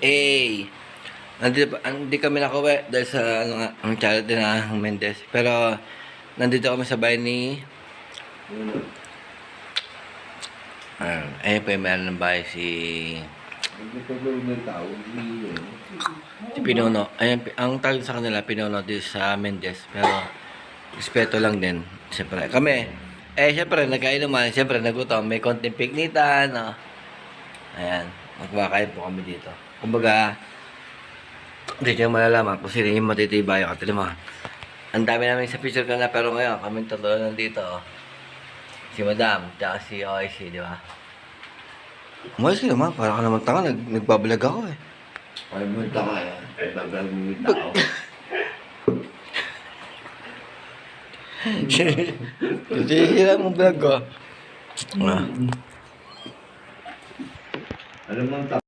Hindi kami nakauwi dahil sa ang charity na Mendez. Pero nandito kami sa bahay ni ayun pa yung meron ng bahay si Pinuno. Ayun, ang tawag sa kanila Pinuno dito sa Mendez. Pero respeto lang din. Siyempre kami siyempre nagkainuman, siyempre nagutom, may konting piknitan, no? Ayan, magkakain po kami dito. Kumbaga, hindi nyo malalaman kung sino yung matitibay yung katili mo. Ang dami namin sa picture ka na, pero ngayon, kami tatlo nandito. Si Madam, tsaka si OIC, di ba? Umayos ka naman, parang ka naman tanga, nagbabalag ako eh. Ay mo tanga yan. Nagbabalag mo yung tao. Sisira mo vlog ko. Alam mo ang